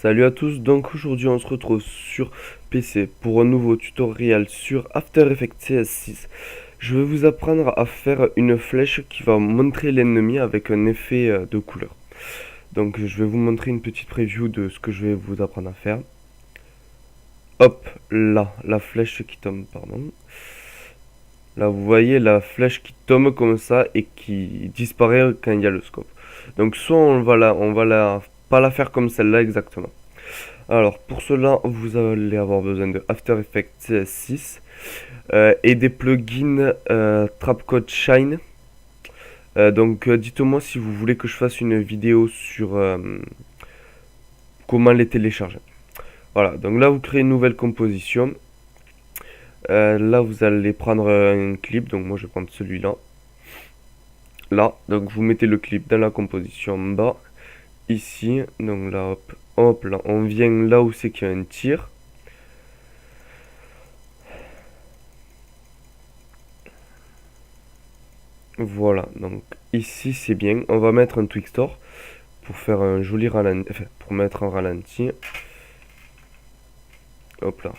Salut à tous, donc aujourd'hui on se retrouve sur PC pour un nouveau tutoriel sur After Effects CS6. Je vais vous apprendre à faire une flèche qui va montrer l'ennemi avec un effet de couleur. Donc je vais vous montrer une petite preview de ce que je vais vous apprendre à faire. Hop, là, la flèche qui tombe, pardon. Là vous voyez la flèche qui tombe comme ça et qui disparaît quand il y a le scope. Donc soit on va pas la faire comme celle-là exactement. Alors pour cela, vous allez avoir besoin de After Effects CS6 et des plugins Trapcode Shine. Donc dites-moi si vous voulez que je fasse une vidéo sur comment les télécharger. Voilà, donc là vous créez une nouvelle composition. Là vous allez prendre un clip, donc moi je vais prendre celui-là. Là, donc vous mettez le clip dans la composition en bas. Ici, donc là hop, hop là, on vient là où c'est qu'il y a un tir. Voilà, donc ici c'est bien. On va mettre un Twixtor pour faire un joli ralenti, enfin, pour mettre un ralenti. Hop là.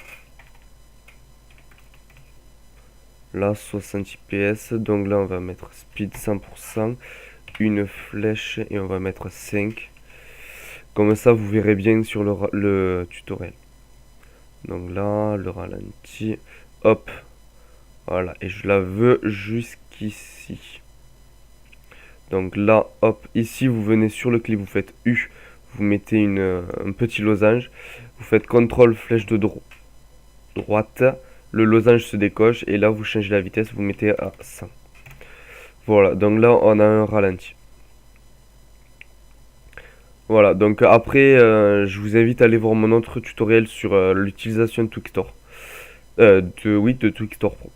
Là 60 fps, donc là on va mettre speed 100%, une flèche et on va mettre 5. Comme ça vous verrez bien sur le tutoriel. Donc là, le ralenti, hop, voilà, et je la veux jusqu'ici. Donc là, hop, ici vous venez sur le clip, vous faites U, vous mettez un petit losange, vous faites CTRL flèche de droite, le losange se décoche et là vous changez la vitesse, vous mettez à 100. Voilà, donc là on a un ralenti. Voilà, donc après je vous invite à aller voir mon autre tutoriel sur l'utilisation de Twixtor. De Twixtor Pro.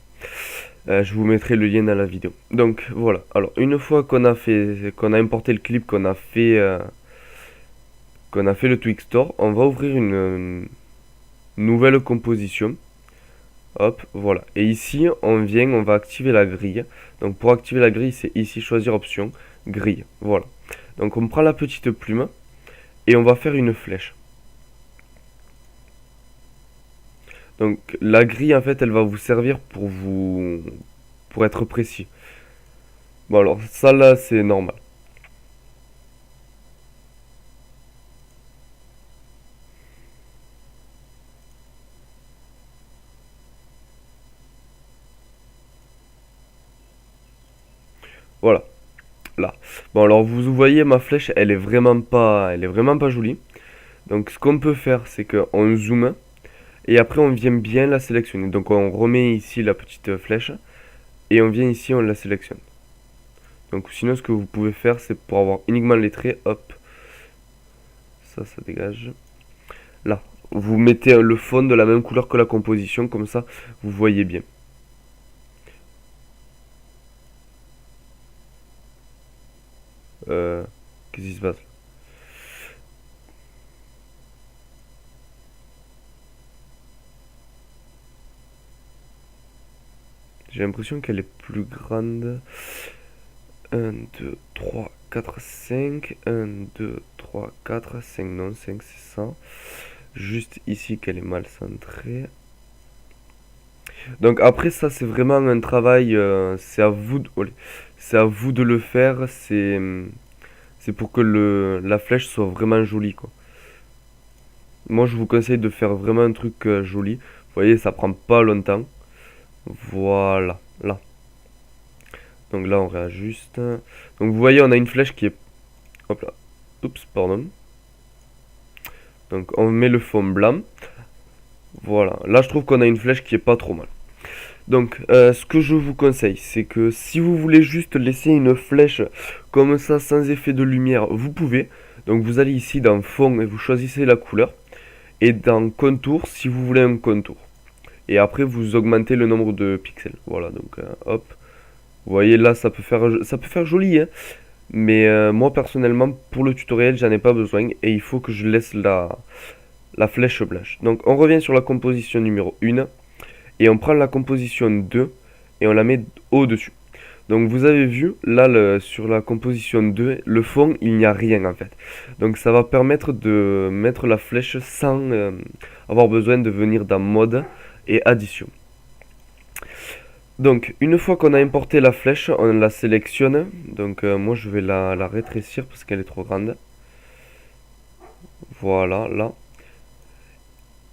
Je vous mettrai le lien dans la vidéo. Donc voilà. Alors une fois qu'on a importé le clip, qu'on a fait le Twixtor, on va ouvrir une nouvelle composition. Hop, voilà. Et ici, on va activer la grille. Donc pour activer la grille, c'est ici choisir option, grille. Voilà. Donc on prend la petite plume et on va faire une flèche. Donc la grille en fait elle va vous servir pour être précis. Bon alors ça là c'est normal. Voilà. Là. Bon alors vous voyez ma flèche elle est vraiment pas jolie. Donc ce qu'on peut faire c'est qu'on zoome et après on vient bien la sélectionner. Donc on remet ici la petite flèche et on vient ici on la sélectionne. Donc sinon ce que vous pouvez faire c'est pour avoir uniquement les traits, hop, ça dégage. Là, vous mettez le fond de la même couleur que la composition, comme ça vous voyez bien. Qu'est-ce qui se passe? J'ai l'impression qu'elle est plus grande. 1, 2, 3, 4, 5. 1, 2, 3, 4, 5. Non, 5 c'est ça. Juste ici qu'elle est mal centrée. Donc après ça c'est vraiment un travail, c'est à vous de le faire. C'est pour que la flèche soit vraiment jolie quoi. Moi je vous conseille de faire vraiment un truc joli. Vous voyez ça prend pas longtemps. Voilà, là. Donc là on réajuste. Donc vous voyez on a une flèche qui est... Hop là. Oups, pardon. Donc on met le fond blanc. Voilà. Là je trouve qu'on a une flèche qui est pas trop mal. Donc ce que je vous conseille c'est que si vous voulez juste laisser une flèche comme ça sans effet de lumière, vous pouvez. Donc vous allez ici dans fond et vous choisissez la couleur. Et dans contour si vous voulez un contour. Et après vous augmentez le nombre de pixels. Voilà donc hop. Vous voyez là ça peut faire joli hein. Mais moi personnellement pour le tutoriel j'en ai pas besoin et il faut que je laisse la flèche blanche. Donc on revient sur la composition numéro 1 et on prend la composition 2 et on la met au-dessus. Donc vous avez vu, là sur la composition 2, le fond, il n'y a rien en fait. Donc ça va permettre de mettre la flèche sans avoir besoin de venir dans mode et addition. Donc une fois qu'on a importé la flèche, on la sélectionne. Donc moi je vais la rétrécir parce qu'elle est trop grande. Voilà, là.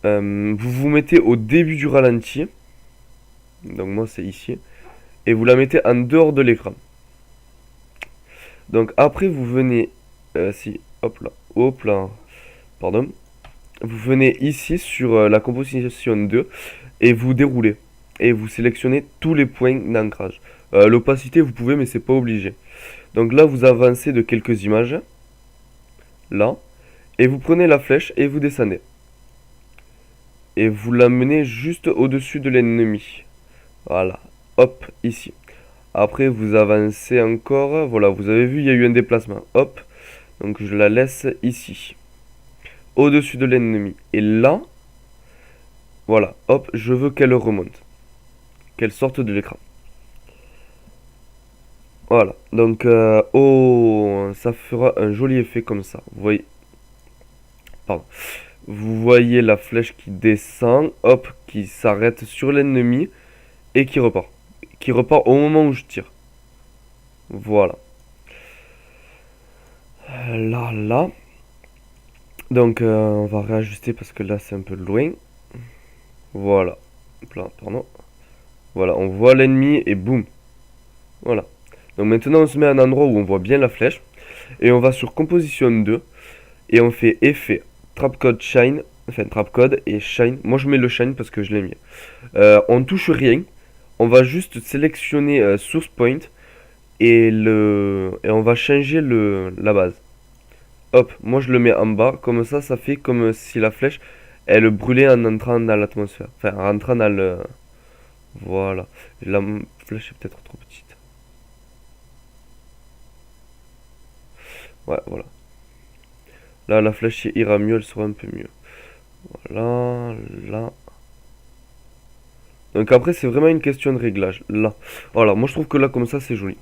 Vous vous mettez au début du ralenti. Donc moi c'est ici. Et vous la mettez en dehors de l'écran. Donc après vous venez, hop là, pardon. Vous venez ici sur la composition 2 et vous déroulez. Et vous sélectionnez tous les points d'ancrage. L'opacité vous pouvez mais c'est pas obligé. Donc là vous avancez de quelques images. Là. Et vous prenez la flèche et vous descendez. Et vous l'amenez juste au-dessus de l'ennemi. Voilà. Hop, ici. Après, vous avancez encore. Voilà, vous avez vu, il y a eu un déplacement. Hop. Donc, je la laisse ici. Au-dessus de l'ennemi. Et là, voilà. Hop, je veux qu'elle remonte. Qu'elle sorte de l'écran. Voilà. Donc, oh, ça fera un joli effet comme ça. Vous voyez. Pardon. Vous voyez la flèche qui descend. Hop, qui s'arrête sur l'ennemi. Et qui repart. Qui repart au moment où je tire. Voilà. Là. Donc on va réajuster parce que là c'est un peu loin. Voilà. Là, pardon. Voilà, on voit l'ennemi et boum. Voilà. Donc maintenant on se met à un endroit où on voit bien la flèche. Et on va sur composition 2. Et on fait effet trapcode shine. Enfin trapcode et shine. Moi je mets le shine parce que je l'ai mis. On touche rien. On va juste sélectionner source point. Et on va changer la base. Hop, moi je le mets en bas, comme ça fait comme si la flèche, elle brûlait en entrant dans l'atmosphère. Enfin, en rentrant dans le... Voilà. La flèche est peut-être trop petite. Ouais, voilà. Là, la flèche ira mieux, elle sera un peu mieux. Voilà, là. Donc après, c'est vraiment une question de réglage. Là. Voilà, moi je trouve que là, comme ça, c'est joli.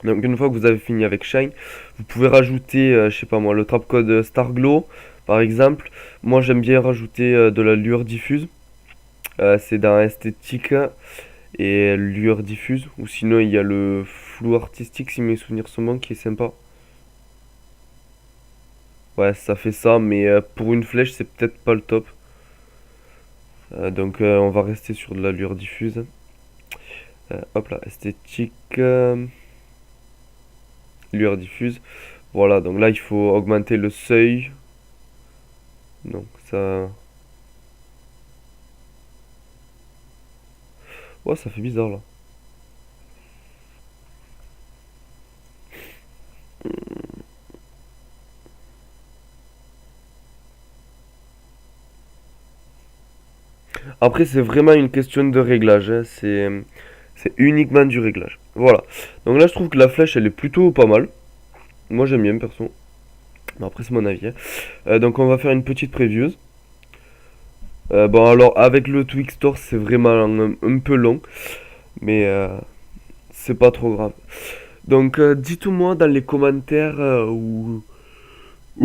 Donc une fois que vous avez fini avec Shine, vous pouvez rajouter, je sais pas moi, le trapcode Starglow, par exemple. Moi j'aime bien rajouter de la lueur diffuse. C'est dans esthétique et lueur diffuse. Ou sinon il y a le flou artistique si mes souvenirs sont bons qui est sympa. Ouais, ça fait ça, mais pour une flèche c'est peut-être pas le top. Donc on va rester sur de la lueur diffuse. Hop là, esthétique. Lueur diffuse. Voilà, donc là il faut augmenter le seuil. Donc ça... Ouais, ça fait bizarre là. Après c'est vraiment une question de réglage, hein. C'est uniquement du réglage. Voilà. Donc là je trouve que la flèche elle est plutôt pas mal. Moi j'aime bien perso. Mais après c'est mon avis, hein. Donc on va faire une petite preview. Bon alors avec le Twixtor c'est vraiment un peu long. Mais c'est pas trop grave. Donc dites-moi dans les commentaires ou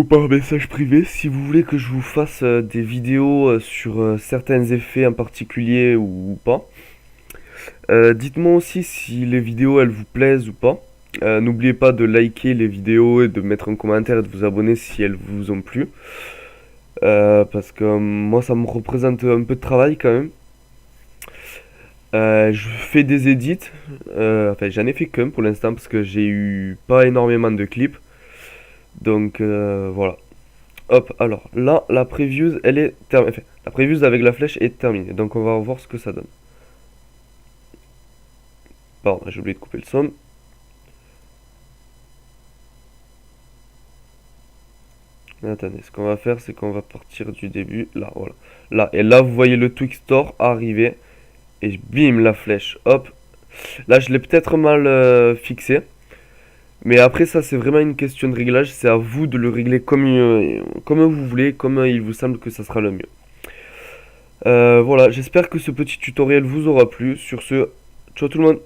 par message privé si vous voulez que je vous fasse des vidéos sur certains effets en particulier ou pas. Dites-moi aussi si les vidéos elles vous plaisent ou pas. N'oubliez pas de liker les vidéos et de mettre un commentaire et de vous abonner si elles vous ont plu. Parce que moi ça me représente un peu de travail quand même. Je fais des edits, enfin j'en ai fait qu'un pour l'instant parce que j'ai eu pas énormément de clips. Donc voilà. Hop, alors là la preview elle est terminée. Enfin, la preview avec la flèche est terminée. Donc on va voir ce que ça donne. Pardon, j'ai oublié de couper le son. Attendez, ce qu'on va faire c'est qu'on va partir du début. Là, voilà. Là, et là vous voyez le Twixtor arriver. Et bim la flèche, hop. Là je l'ai peut-être mal fixé. Mais après ça c'est vraiment une question de réglage. C'est à vous de le régler comme vous voulez, comme il vous semble que ça sera le mieux. Voilà, j'espère que ce petit tutoriel vous aura plu. Sur ce, ciao tout le monde.